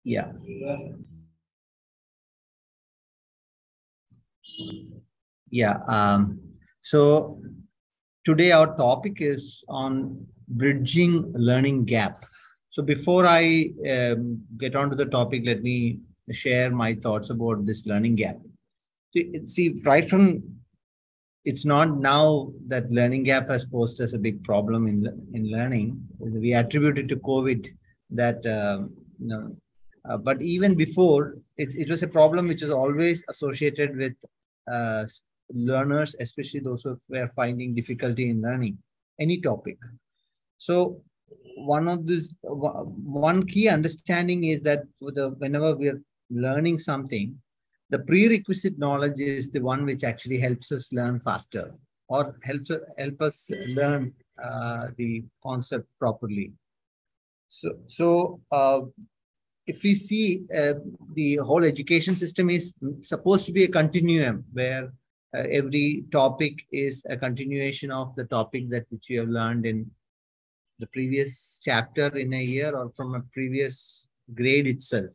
Yeah. Yeah. So today our topic is on bridging learning gap. So before I get on to the topic, let me share my thoughts about this learning gap. See, right from it's not now that learning gap has posed as a big problem in learning. We attribute it to COVID that you know, but even before it was a problem which is always associated with uh, learners, especially those who were finding difficulty in learning any topic. So one key understanding is that whenever we are learning something, the prerequisite knowledge is the one which actually helps us learn faster or help us learn the concept properly. So if we see the whole education system is supposed to be a continuum where every topic is a continuation of the topic that which we have learned in the previous chapter in a year or from a previous grade itself.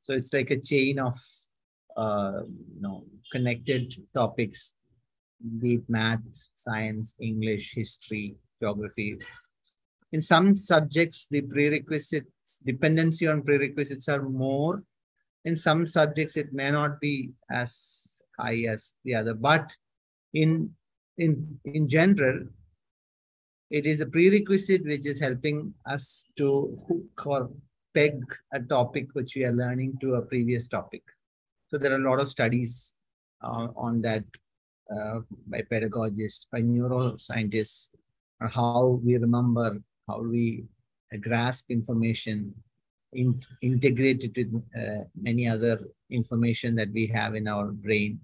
So it's like a chain of uh, you know connected topics, be it math, science, English, history, geography. In some subjects, the prerequisites dependency on prerequisites are more. In some subjects, it may not be as high as the other, but in in general, it is a prerequisite which is helping us to hook or peg a topic which we are learning to a previous topic. So there are a lot of studies on that by pedagogists, by neuroscientists, on how we remember, how we grasp information, integrate it with many other information that we have in our brain,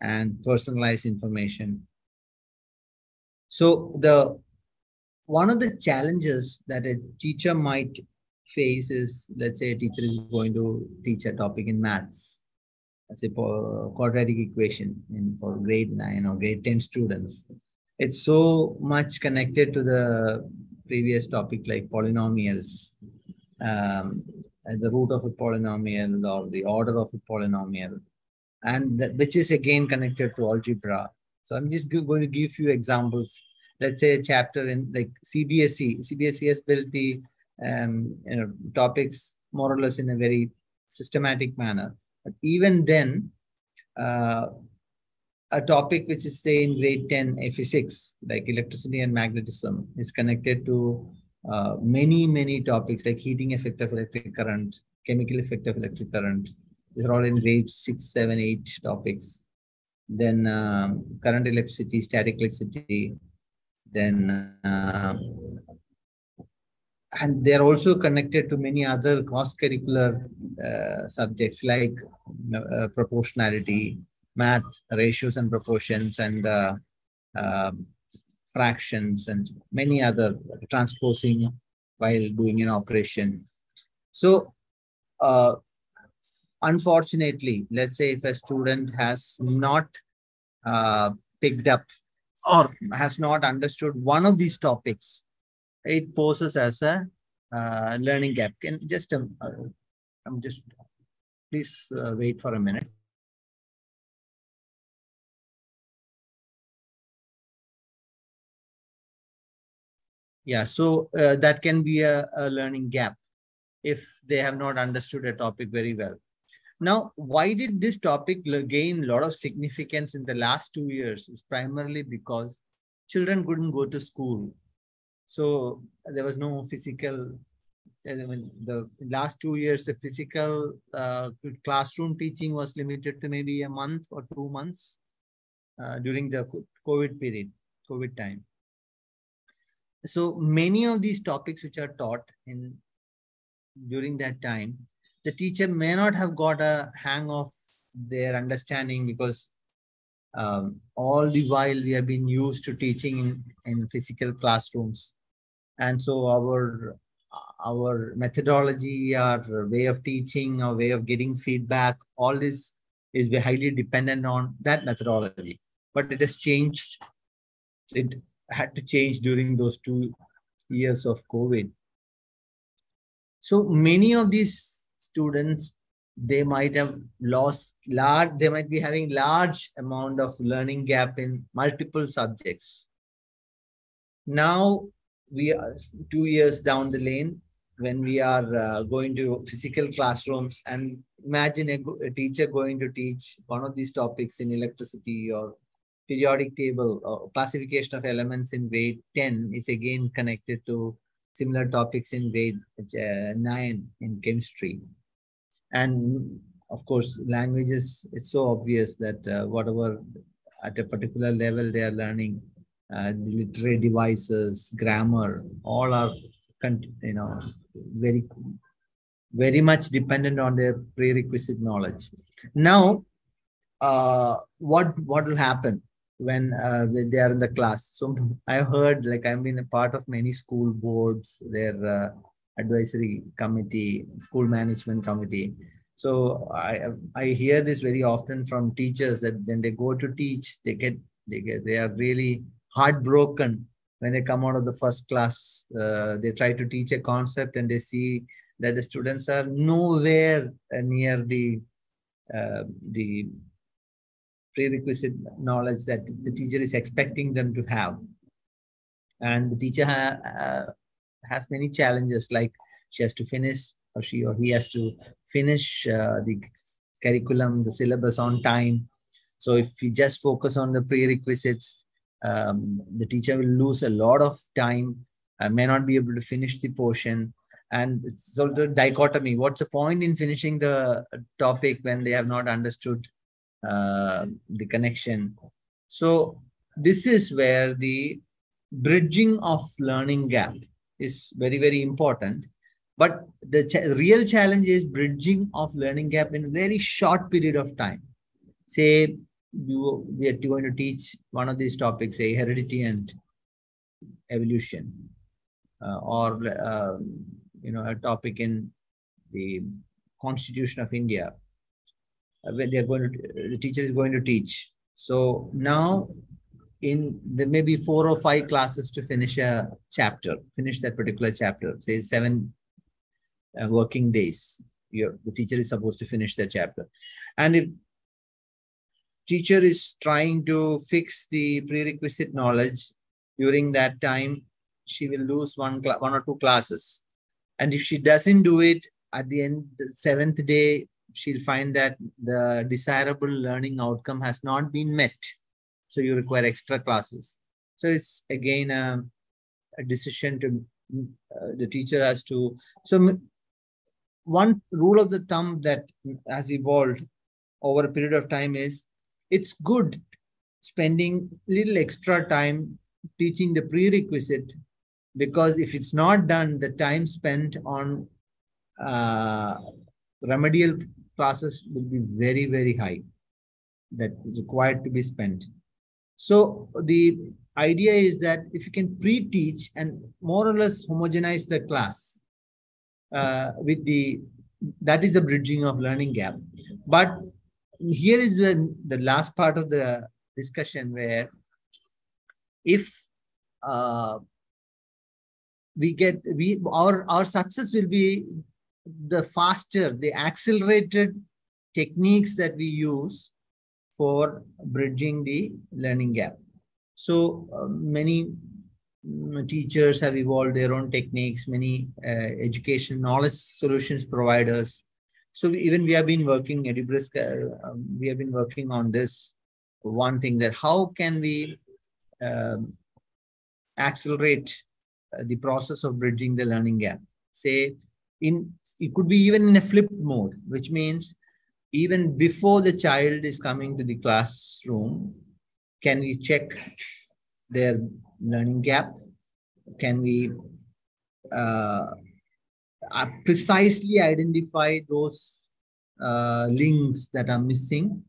and personalize information. So the one of the challenges that a teacher might face is, let's say a teacher is going to teach a topic in maths, let's say quadratic equation for grade 9 or grade 10 students. It's so much connected to the previous topic like polynomials, um, the root of a polynomial or the order of a polynomial, and which is again connected to algebra. So I'm just going to give you examples. Let's say a chapter in like CBSE. CBSE has built the topics more or less in a very systematic manner. But even then, uh, a topic which is say in grade 10, a physics, like electricity and magnetism, is connected to many topics like heating effect of electric current, chemical effect of electric current. These are all in grade 6, 7, 8 topics. Then current electricity, static electricity. Then and they're also connected to many other cross-curricular subjects like proportionality, math, ratios and proportions, and uh, fractions, and many other transposing while doing an operation. So, unfortunately, let's say if a student has not picked up or has not understood one of these topics, it poses as a learning gap. Can just I'm just please wait for a minute. Yeah, so that can be a learning gap if they have not understood a topic very well. Now, why did this topic gain a lot of significance in the last 2 years? Is primarily because children couldn't go to school. So there was no physical, I mean, the last 2 years, the physical classroom teaching was limited to maybe a month or 2 months during the COVID period, COVID time. So many of these topics which are taught in during that time, the teacher may not have got a hang of their understanding because all the while we have been used to teaching in physical classrooms. And so our methodology, our way of teaching, our way of getting feedback, all this is highly dependent on that methodology. But it has changed. It had to change during those 2 years of COVID. So many of these students, they might have lost large, they might be having large amount of learning gap in multiple subjects. Now we are 2 years down the lane when we are going to physical classrooms, and imagine a teacher going to teach one of these topics in electricity or periodic table or classification of elements in grade 10 is again connected to similar topics in grade 9 in chemistry. And of course, languages, it's so obvious that whatever at a particular level they are learning, the literary devices, grammar, all are, very, very much dependent on their prerequisite knowledge. Now, what will happen when they are in the class? So I heard, like, I've been a part of many school boards, their advisory committee, school management committee. So I hear this very often from teachers that when they go to teach, they are really heartbroken when they come out of the first class. They try to teach a concept and they see that the students are nowhere near the prerequisite knowledge that the teacher is expecting them to have. And the teacher has many challenges, like she has to finish, or she or he has to finish the curriculum, the syllabus on time. So if we just focus on the prerequisites, the teacher will lose a lot of time, may not be able to finish the portion. And so the dichotomy, what's the point in finishing the topic when they have not understood the connection? So this is where the bridging of learning gap is very, very important. But the real challenge is bridging of learning gap in a very short period of time. Say we are going to teach one of these topics, say heredity and evolution, or a topic in the Constitution of India, when the teacher is going to teach. So now there may be 4 or 5 classes to finish a chapter, finish that particular chapter, say 7 working days. The teacher is supposed to finish that chapter. And if teacher is trying to fix the prerequisite knowledge during that time, she will lose one or 2 classes. And if she doesn't do it at the end, the 7th day, she'll find that the desirable learning outcome has not been met. So you require extra classes. So it's again a decision to the teacher has to. So one rule of the thumb that has evolved over a period of time is it's good spending little extra time teaching the prerequisite, because if it's not done, the time spent on remedial classes will be very, very high that is required to be spent. So the idea is that if you can pre-teach and more or less homogenize the class that is the bridging of learning gap. But here is the last part of the discussion, where if our success will be the faster, the accelerated techniques that we use for bridging the learning gap. So many teachers have evolved their own techniques, many education knowledge solutions providers. So we have been working, EduBrisk, we have been working on this one thing, that how can we accelerate the process of bridging the learning gap. Say, it could be even in a flipped mode, which means even before the child is coming to the classroom, can we check their learning gap? Can we precisely identify those links that are missing?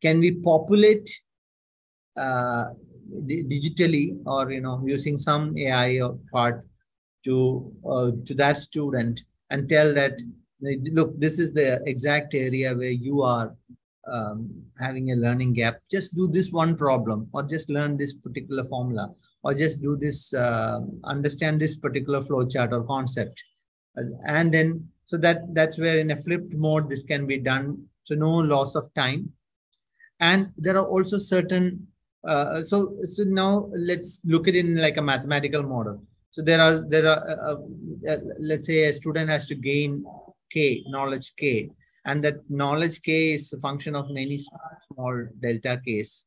Can we populate digitally, or using some AI or part to that student and tell that, look, this is the exact area where you are having a learning gap. Just do this one problem, or just learn this particular formula, or just do this, understand this particular flow chart or concept. And then, so that's where in a flipped mode, this can be done. So no loss of time. And there are also certain, so now let's look at it in like a mathematical model. So there are, let's say a student has to gain K, knowledge K, and that knowledge K is a function of many small delta Ks,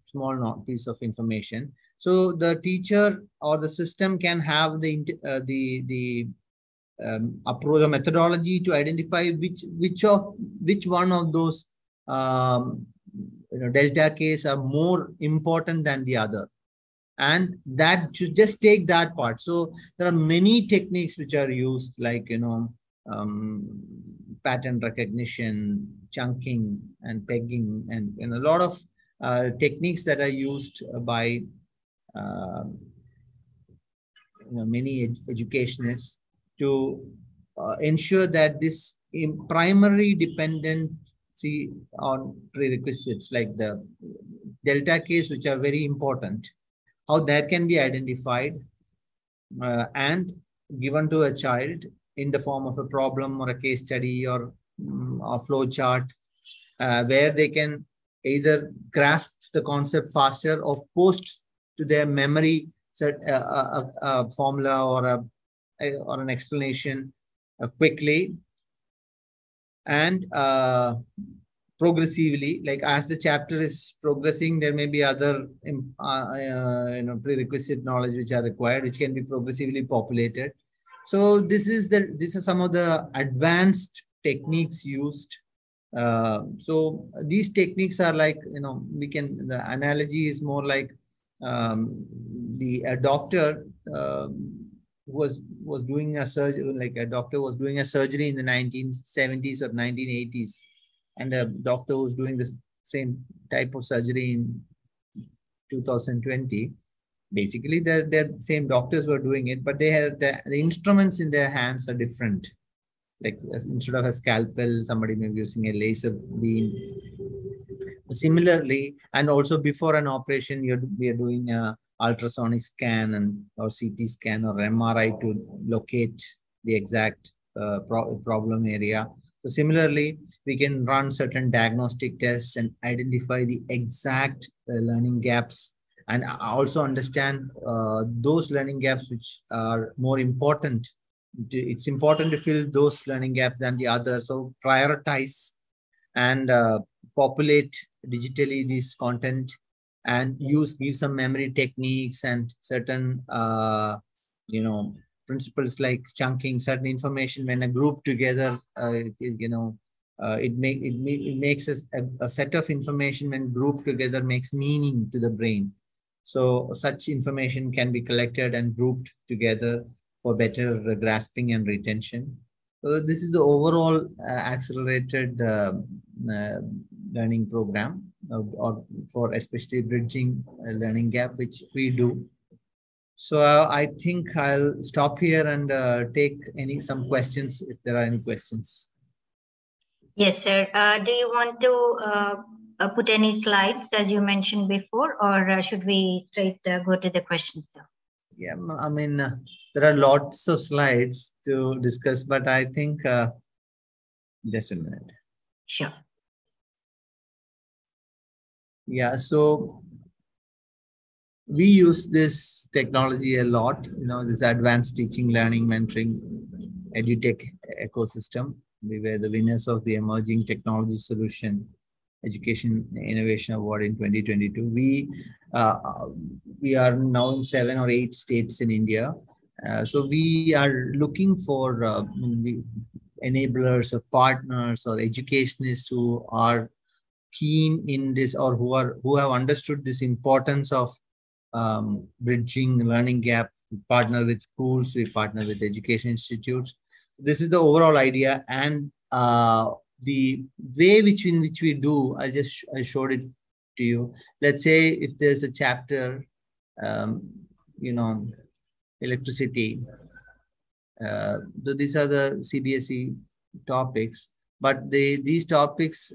small piece of information. So the teacher or the system can have the approach or methodology to identify which one of those delta Ks are more important than the other, and that just take that part. So there are many techniques which are used, like pattern recognition, chunking, and pegging, and a lot of techniques that are used by many educationists to ensure that this primary dependency on prerequisites like the delta Ks, which are very important, how that can be identified and given to a child in the form of a problem or a case study or a flow chart, where they can either grasp the concept faster or post to their memory a formula or an explanation quickly and progressively. Like as the chapter is progressing, there may be other prerequisite knowledge which are required, which can be progressively populated. So these are some of the advanced techniques used. So these techniques are like, the analogy is more like a doctor was doing a surgery, like a doctor was doing a surgery in the 1970s or 1980s, and a doctor was doing the same type of surgery in 2020. Basically, the same doctors were doing it, but they had the instruments in their hands are different. Like instead of a scalpel, somebody may be using a laser beam. Similarly, and also before an operation, we are doing a ultrasonic scan or CT scan or MRI to locate the exact problem area. So similarly, we can run certain diagnostic tests and identify the exact learning gaps, and also understand those learning gaps which are more important. It's important to fill those learning gaps than the others. So prioritize and populate digitally this content, and give some memory techniques and certain principles like chunking certain information. When a group together, it makes a set of information when grouped together makes meaning to the brain. So such information can be collected and grouped together for better grasping and retention. So this is the overall accelerated learning program, or for especially bridging a learning gap, which we do. So I think I'll stop here and take some questions if there are any questions. Yes, sir. Do you want to put any slides as you mentioned before, or should we straight go to the questions, sir? Yeah, I mean, there are lots of slides to discuss, but I think just a minute. Sure. Yeah, so we use this technology a lot, this advanced teaching, learning, mentoring, EduTech ecosystem. We were the winners of the Emerging Technology Solution Education Innovation Award in 2022. We are now in 7 or 8 states in India. So we are looking for enablers or partners or educationists who are keen in this, or who have understood this importance of bridging learning gap. We partner with schools, we partner with education institutes. This is the overall idea, and the way in which we do, I showed it to you. Let's say if there's a chapter, electricity. So these are the CBSE topics, but these topics,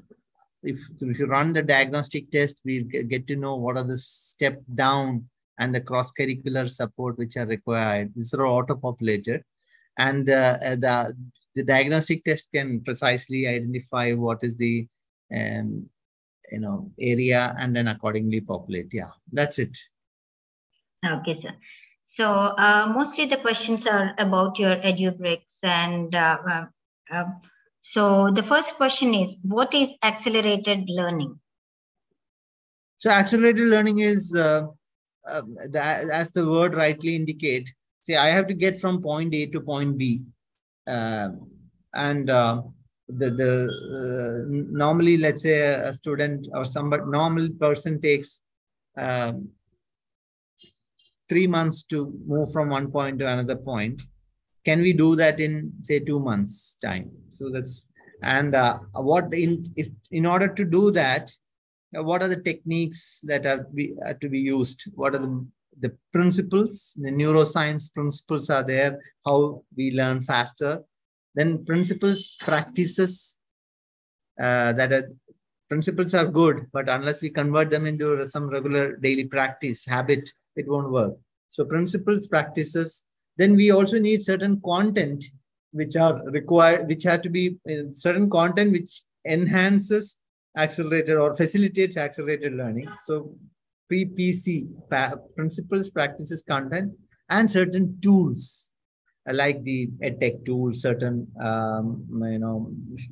if you run the diagnostic test, we get to know what are the step down and the cross-curricular support which are required. These are auto-populated. And the diagnostic test can precisely identify what is the area, and then accordingly populate. Yeah, that's it. Okay, sir. So mostly the questions are about your EduBriks, and so the first question is, what is accelerated learning? So accelerated learning is, as the word rightly indicate, say I have to get from point A to point B, normally, let's say a student or somebody normal person takes 3 months to move from one point to another point. Can we do that in, say, 2 months time? So that's, and in order to do that, what are the techniques that are to be used? What are the principles? The neuroscience principles are there, how we learn faster. Then principles, practices, principles are good, but unless we convert them into some regular daily practice, habit, it won't work. So principles, practices. Then we also need certain content which are required, which have to be certain content which enhances accelerated or facilitates accelerated learning. So PPC, principles, practices, content, and certain tools like the Edtech tools, certain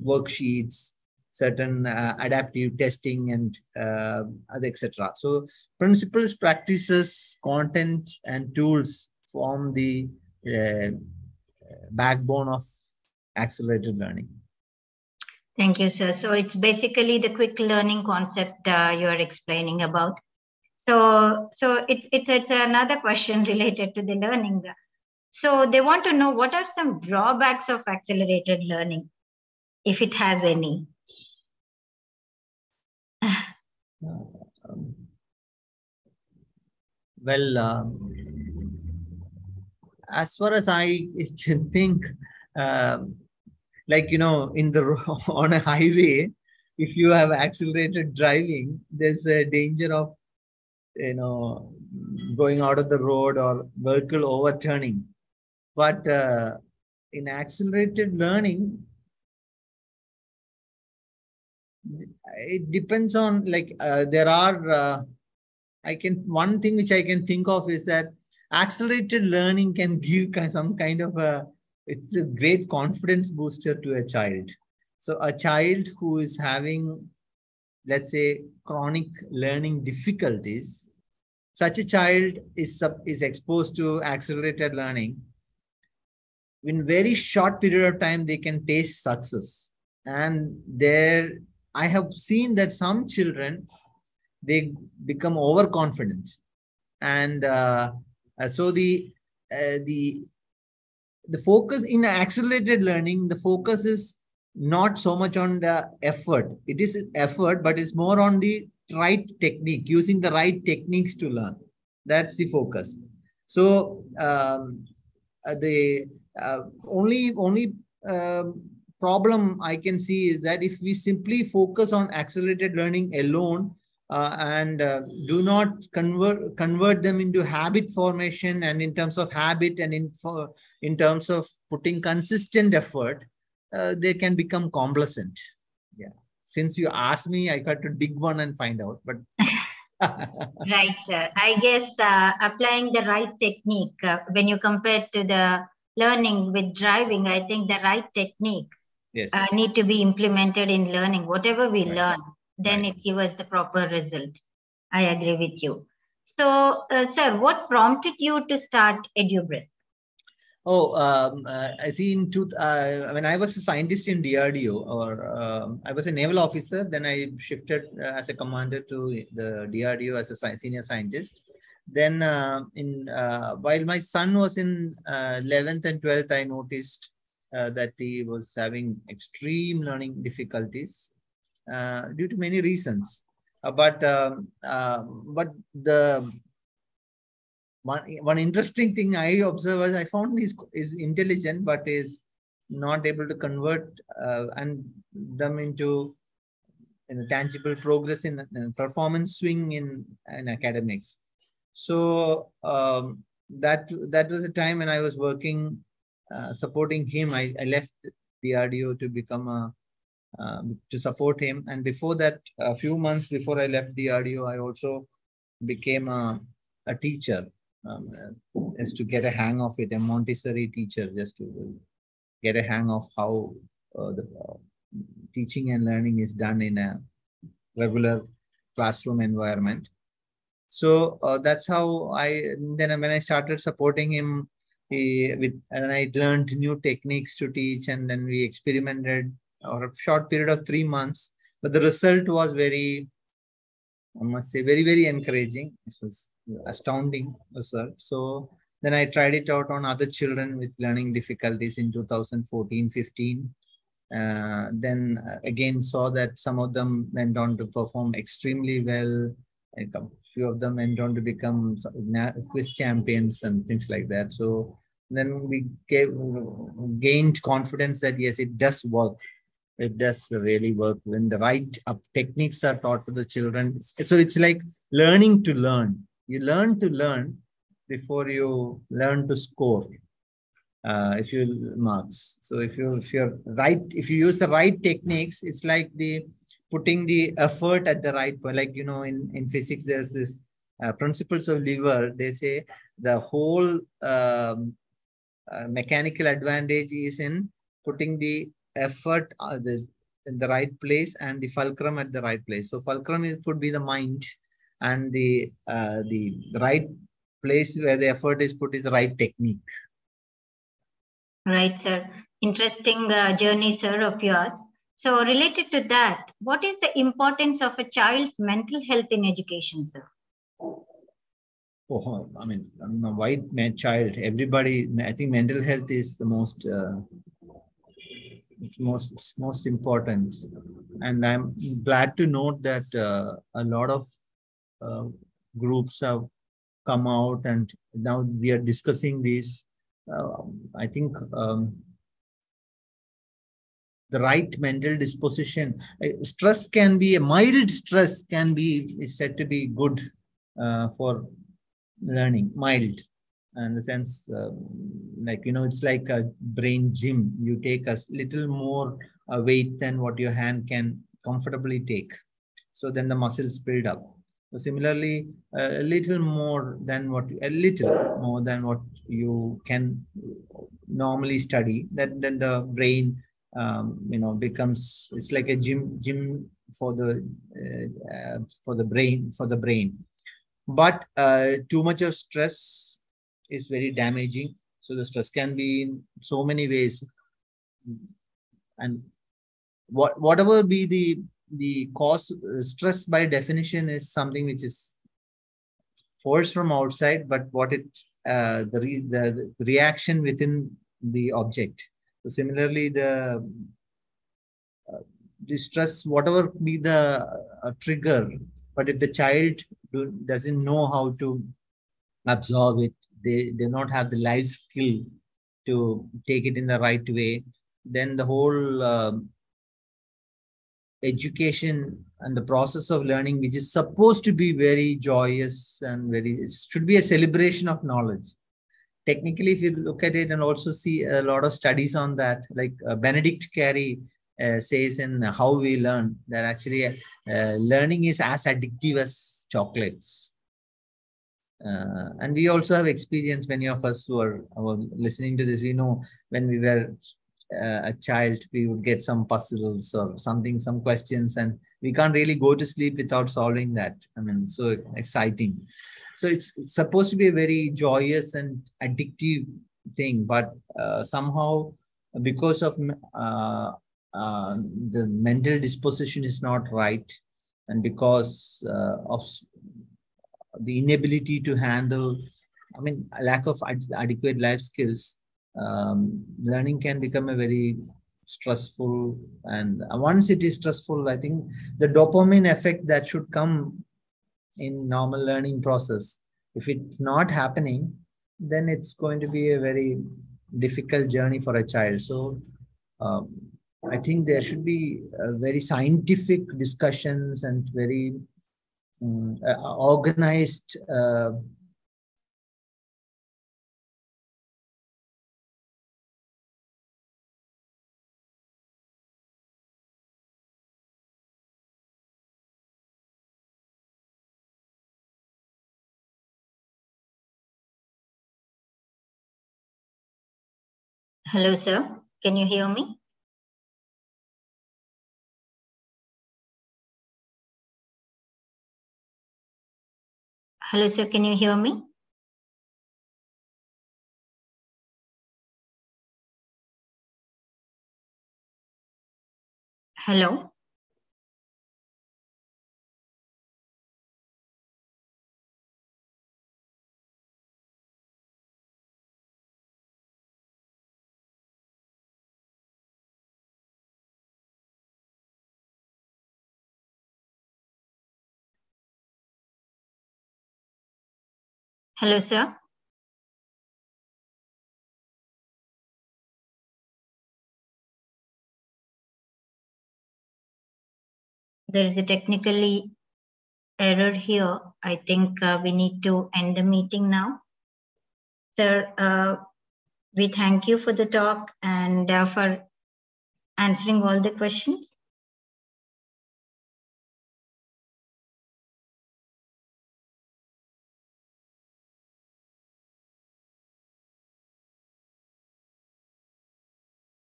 worksheets, certain adaptive testing, and other etc. So principles, practices, content, and tools form the backbone of accelerated learning. Thank you, sir. So it's basically the quick learning concept you are explaining about. So it's another question related to the learning. So they want to know, what are some drawbacks of accelerated learning, if it has any? As far as I can think, like, on a highway, if you have accelerated driving, there's a danger of, going out of the road or vehicle overturning. But in accelerated learning, it depends on, like, there are, one thing which I can think of is that accelerated learning can give some kind of it's a great confidence booster to a child. So a child who is having, let's say, chronic learning difficulties, such a child is exposed to accelerated learning. In very short period of time, they can taste success. And I have seen that some children, they become overconfident. And so the focus in accelerated learning, the focus is not so much on the effort. It is effort, but it's more on the right technique, using the right techniques to learn. That's the focus. So the only problem I can see is that if we simply focus on accelerated learning alone, and do not convert them into habit formation, and in terms of habit, and in terms of putting consistent effort, they can become complacent. Yeah. Since you asked me, I got to dig one and find out. But right, sir. I guess applying the right technique, when you compare to the learning with driving, I think the right technique need to be implemented in learning. Whatever we learn, then it gives us the proper result. I agree with you. So, sir, what prompted you to start EduBrisk? Oh, I see. When I was a scientist in DRDO, or I was a naval officer, then I shifted as a commander to the DRDO as a senior scientist. Then while my son was in 11th and 12th, I noticed that he was having extreme learning difficulties due to many reasons. But the one interesting thing I observed is I found is intelligent, but is not able to convert and them into tangible progress in performance swing in academics. So that was a time when I was working supporting him, I left DRDO to become to support him. And before that, a few months before I left DRDO, I also became a teacher, just to get a hang of it, a Montessori teacher, just to get a hang of how the teaching and learning is done in a regular classroom environment. So that's how then when I started supporting him, and I learned new techniques to teach, and then we experimented over a short period of 3 months. But the result was very, I must say, very, very encouraging. It was astounding result. So then I tried it out on other children with learning difficulties in 2014-15. Then again saw that some of them went on to perform extremely well. A few of them went on to become quiz champions and things like that. So then we gained confidence that yes, it does work. It does really work when the right techniques are taught to the children. So it's like learning to learn. You learn to learn before you learn to score. If you marks. So if you use the right techniques, it's like putting the effort at the right point. Like, in physics, there's this principles of lever. They say the whole mechanical advantage is in putting the effort in the right place and the fulcrum at the right place. So fulcrum would be the mind, and the right place where the effort is put is the right technique. Right, sir. Interesting journey, sir, of yours. So related to that, what is the importance of a child's mental health in education, sir? Oh, I mean, I'm a white child. Everybody, I think mental health is the most, it's most important. And I'm glad to note that a lot of groups have come out, and now we are discussing this. I think the right mental disposition, stress can be, a mild stress is said to be good for learning, mild. In the sense, it's like a brain gym. You take a little more weight than what your hand can comfortably take. So then the muscles build up. So similarly, a little more than what you can normally study, then the brain becomes, it's like a gym for the brain. But too much of stress is very damaging. So the stress can be in so many ways, and whatever be the cause, stress by definition is something which is forced from outside, but what the reaction within the object. So similarly, the stress, whatever be the trigger, but if the child doesn't know how to absorb it, they do not have the life skill to take it in the right way, then the whole education and the process of learning, which is supposed to be very joyous and it should be a celebration of knowledge. Technically, if you look at it and also see a lot of studies on that, like Benedict Carey says in How We Learn, that actually learning is as addictive as chocolates. And we also have experience, many of us who are listening to this, we know when we were a child, we would get some puzzles or something, some questions, and we can't really go to sleep without solving that. I mean, so exciting. So it's supposed to be a very joyous and addictive thing, but somehow because of the mental disposition is not right, and because of the inability to handle, I mean, lack of adequate life skills, learning can become a very stressful. And once it is stressful, I think the dopamine effect that should come in normal learning process, if it's not happening, then it's going to be a very difficult journey for a child. So I think there should be very scientific discussions and very organized Hello, sir. Can you hear me? Hello, sir. Can you hear me? Hello. Hello, sir. There is a technical error here. I think we need to end the meeting now. Sir, we thank you for the talk and for answering all the questions.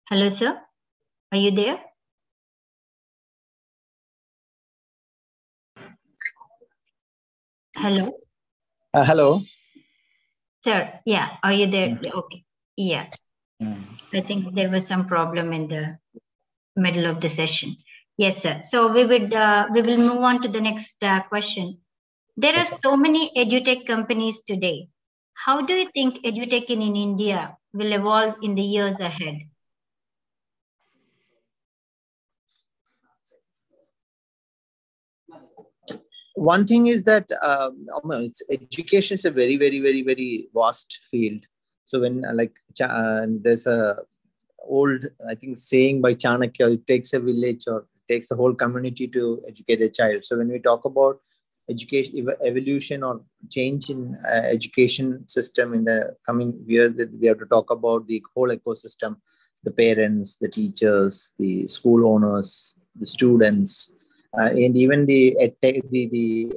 Hello, sir. Are you there? Hello. Hello. Sir, yeah. Are you there? Okay. Yeah. I think there was some problem in the middle of the session. Yes, sir. So we will move on to the next question. There are so many edutech companies today. How do you think edutech in India will evolve in the years ahead? One thing is that education is a very, very, very, very vast field. So when there's a old, I think, saying by Chanakya, it takes a village or it takes a whole community to educate a child. So when we talk about education evolution or change in education system in the coming years, we have to talk about the whole ecosystem: the parents, the teachers, the school owners, the students, and even the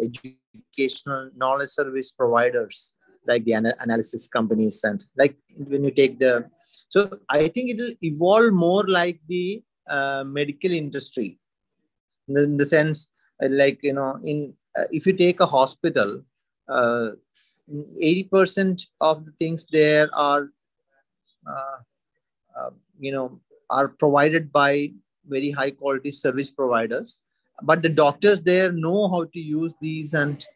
educational knowledge service providers like the analysis companies. And like when you take the, so I think it will evolve more like the medical industry in the sense, like, if you take a hospital, 80% of the things there are, uh, uh, are provided by very high quality service providers. But the doctors there know how to use these and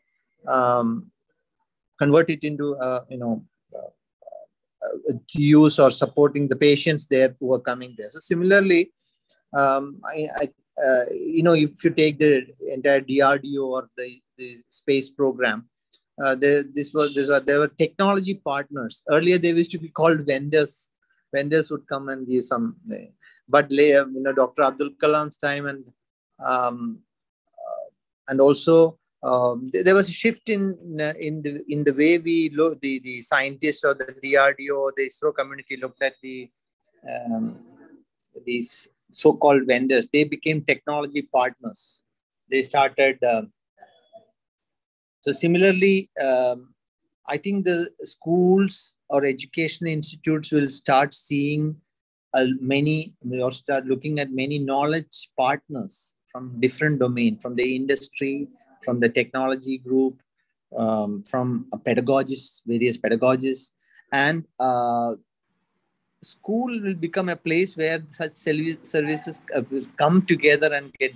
convert it into, use or supporting the patients there who are coming there. So similarly, if you take the entire DRDO or the space program, there were technology partners. Earlier, they used to be called vendors. Vendors would come and give some, but later, Dr. Abdul Kalam's time and also there was a shift in the way we look, the scientists or the DRDO or the ISRO community looked at these so-called vendors. They became technology partners. They started. So similarly, I think the schools or education institutes will start seeing many, or start looking at many knowledge partners from different domains, from the industry, from the technology group, from pedagogists, various pedagogists, and school will become a place where such services will come together and get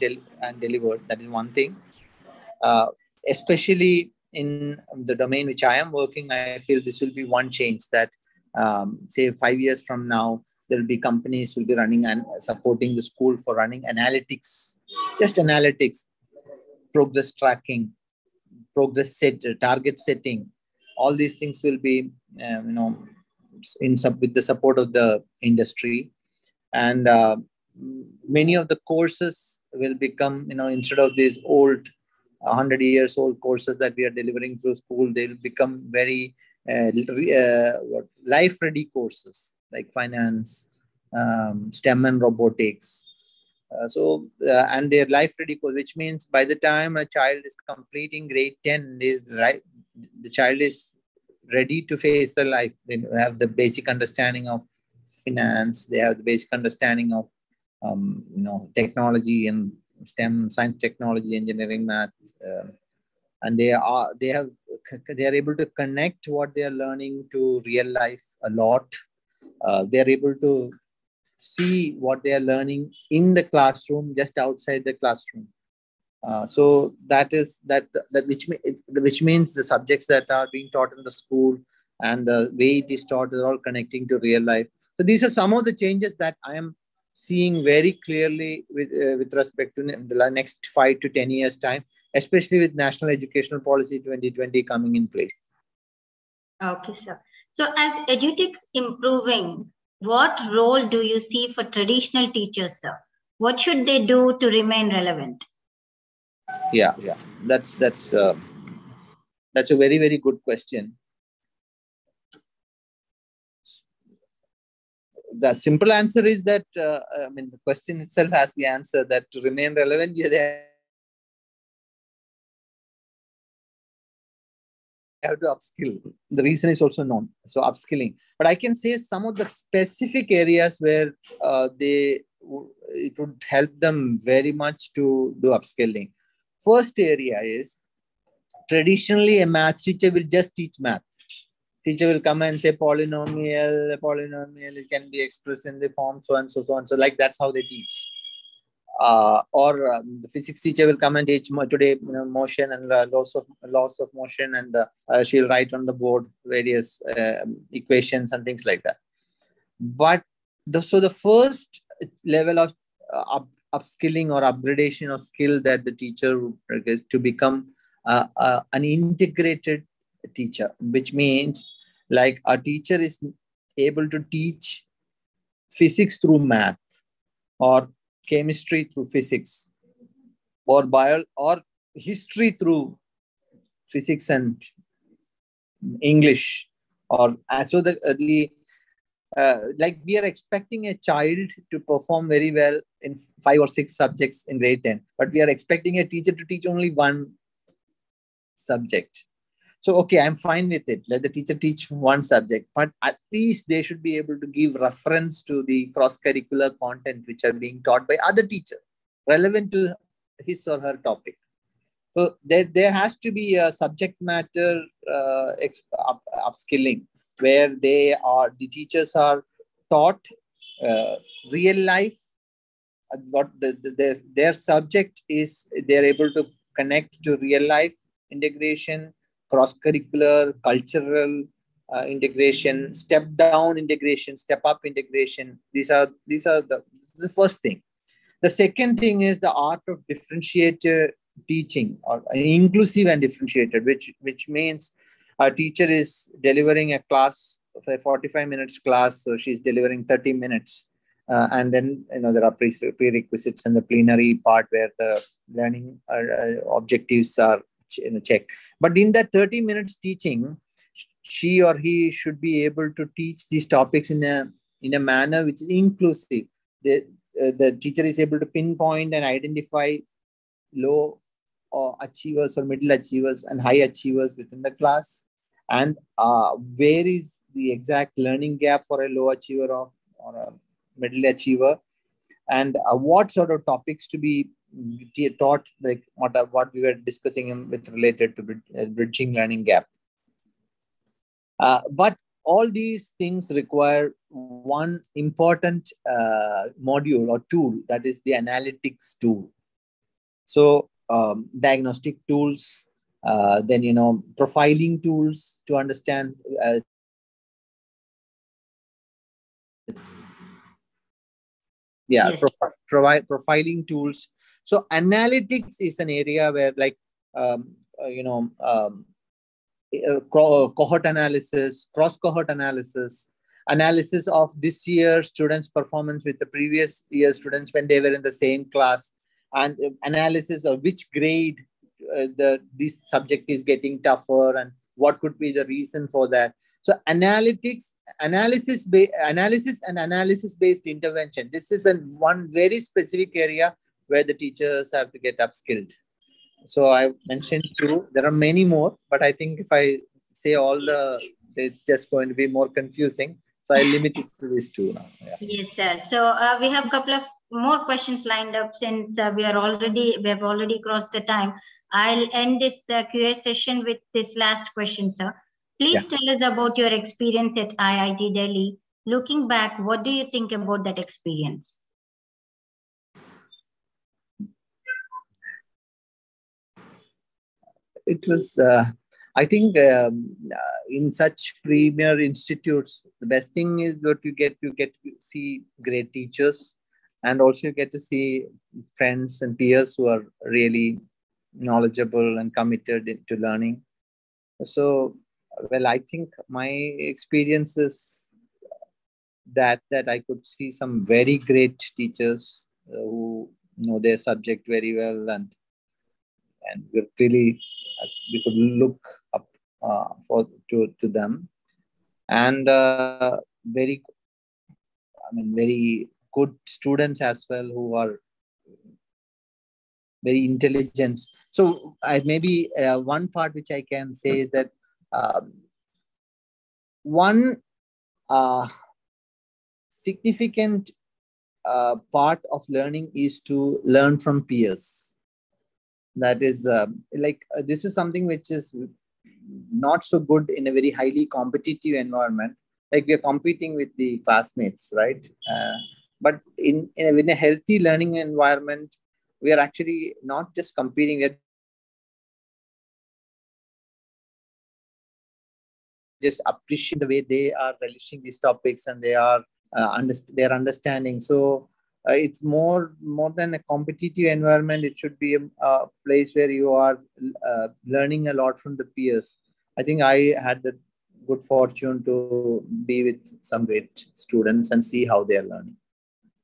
delivered. That is one thing. Especially in the domain which I am working, I feel this will be one change that, say 5 years from now, there will be companies will be running and supporting the school for running analytics, just analytics, progress tracking, target setting. All these things will be, with the support of the industry. And many of the courses will become, instead of these old 100 years old courses that we are delivering through school, they will become very life ready courses like finance, STEM and robotics. And their life ready course, which means by the time a child is completing grade 10, the child is ready to face the life. They have the basic understanding of finance. They have the basic understanding of technology and STEM, science, technology, engineering, math, and they are able to connect what they are learning to real life a lot. They are able to see what they are learning in the classroom, just outside the classroom. So which means the subjects that are being taught in the school and the way it is taught is all connecting to real life. So these are some of the changes that I am seeing very clearly with respect to the next 5 to 10 years time, especially with National Educational Policy 2020 coming in place. Okay, sir. So as edutech's improving, what role do you see for traditional teachers, sir? What should they do to remain relevant? Yeah. That's a very, very good question. The simple answer is that, the question itself has the answer that to remain relevant, they have to upskill. The reason is also known. So upskilling. But I can say some of the specific areas where it would help them very much to do upskilling. First area is, traditionally a math teacher will just teach math. Teacher will come and say polynomial, it can be expressed in the form so and so, so and so. Like that's how they teach. Or the physics teacher will come and teach today motion and laws of motion, and she'll write on the board various equations and things like that. But the first level of upskilling or upgradation of skill that the teacher is to become an integrated teacher, which means like a teacher is able to teach physics through math, or chemistry through physics, or or history through physics and English, or so like we are expecting a child to perform very well in 5 or 6 subjects in grade 10, but we are expecting a teacher to teach only one subject. So, okay, I'm fine with it. Let the teacher teach one subject, but at least they should be able to give reference to the cross-curricular content which are being taught by other teachers relevant to his or her topic. So there has to be a subject matter upskilling where the teachers are taught real life. What their subject is, they're able to connect to real life integration, cross-curricular, cultural integration, step-down integration, step-up integration. These are the first thing. The second thing is the art of differentiated teaching, or inclusive and differentiated, which means a teacher is delivering a class, a 45 minutes class, so she's delivering 30 minutes. And then there are prerequisites in the plenary part where the learning objectives are checked. But in that 30 minutes teaching, she or he should be able to teach these topics in a manner which is inclusive. The teacher is able to pinpoint and identify low achievers or middle achievers and high achievers within the class, and where is the exact learning gap for a low achiever or a middle achiever, and what sort of topics to be taught, like what we were discussing with related to bridging learning gap. But all these things require one important module or tool, that is the analytics tool. So diagnostic tools, then profiling tools to understand yes. Provide profiling tools. So analytics is an area where cohort analysis, cross-cohort analysis of this year's students' performance with the previous year's students when they were in the same class, and analysis of which grade this subject is getting tougher and what could be the reason for that. So analysis and analysis-based intervention. This is one very specific area where the teachers have to get upskilled. So I mentioned 2. There are many more, but I think if I say it's just going to be more confusing. So I limit it to these two now. Yeah. Yes, sir. So we have a couple of more questions lined up since we have already crossed the time. I'll end this QA session with this last question, sir. Please tell us about your experience at IIT Delhi. Looking back, what do you think about that experience? It was, I think, in such premier institutes, the best thing is that you get to see great teachers, and also you get to see friends and peers who are really knowledgeable and committed to learning. So, well, I think my experience is that I could see some very great teachers who know their subject very well, and really we could look up to them, and very good students as well who are very intelligent. So maybe one part which I can say is that one significant part of learning is to learn from peers. That is this is something which is not so good in a very highly competitive environment. Like we are competing with the classmates, right? But in a healthy learning environment, we are actually not just competing, we are just appreciating the way they are relishing these topics, and they are their understanding. So it's more than a competitive environment. It should be a place where you are learning a lot from the peers. I think I had the good fortune to be with some great students and see how they are learning.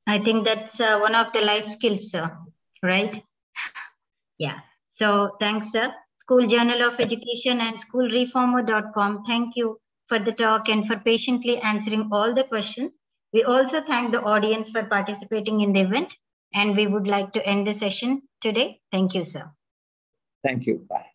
I think that's one of the life skills, sir, right? Yeah. So thanks, sir. School Journal of Education and schoolreformer.com. Thank you for the talk and for patiently answering all the questions. We also thank the audience for participating in the event, and we would like to end the session today. Thank you, sir. Thank you. Bye.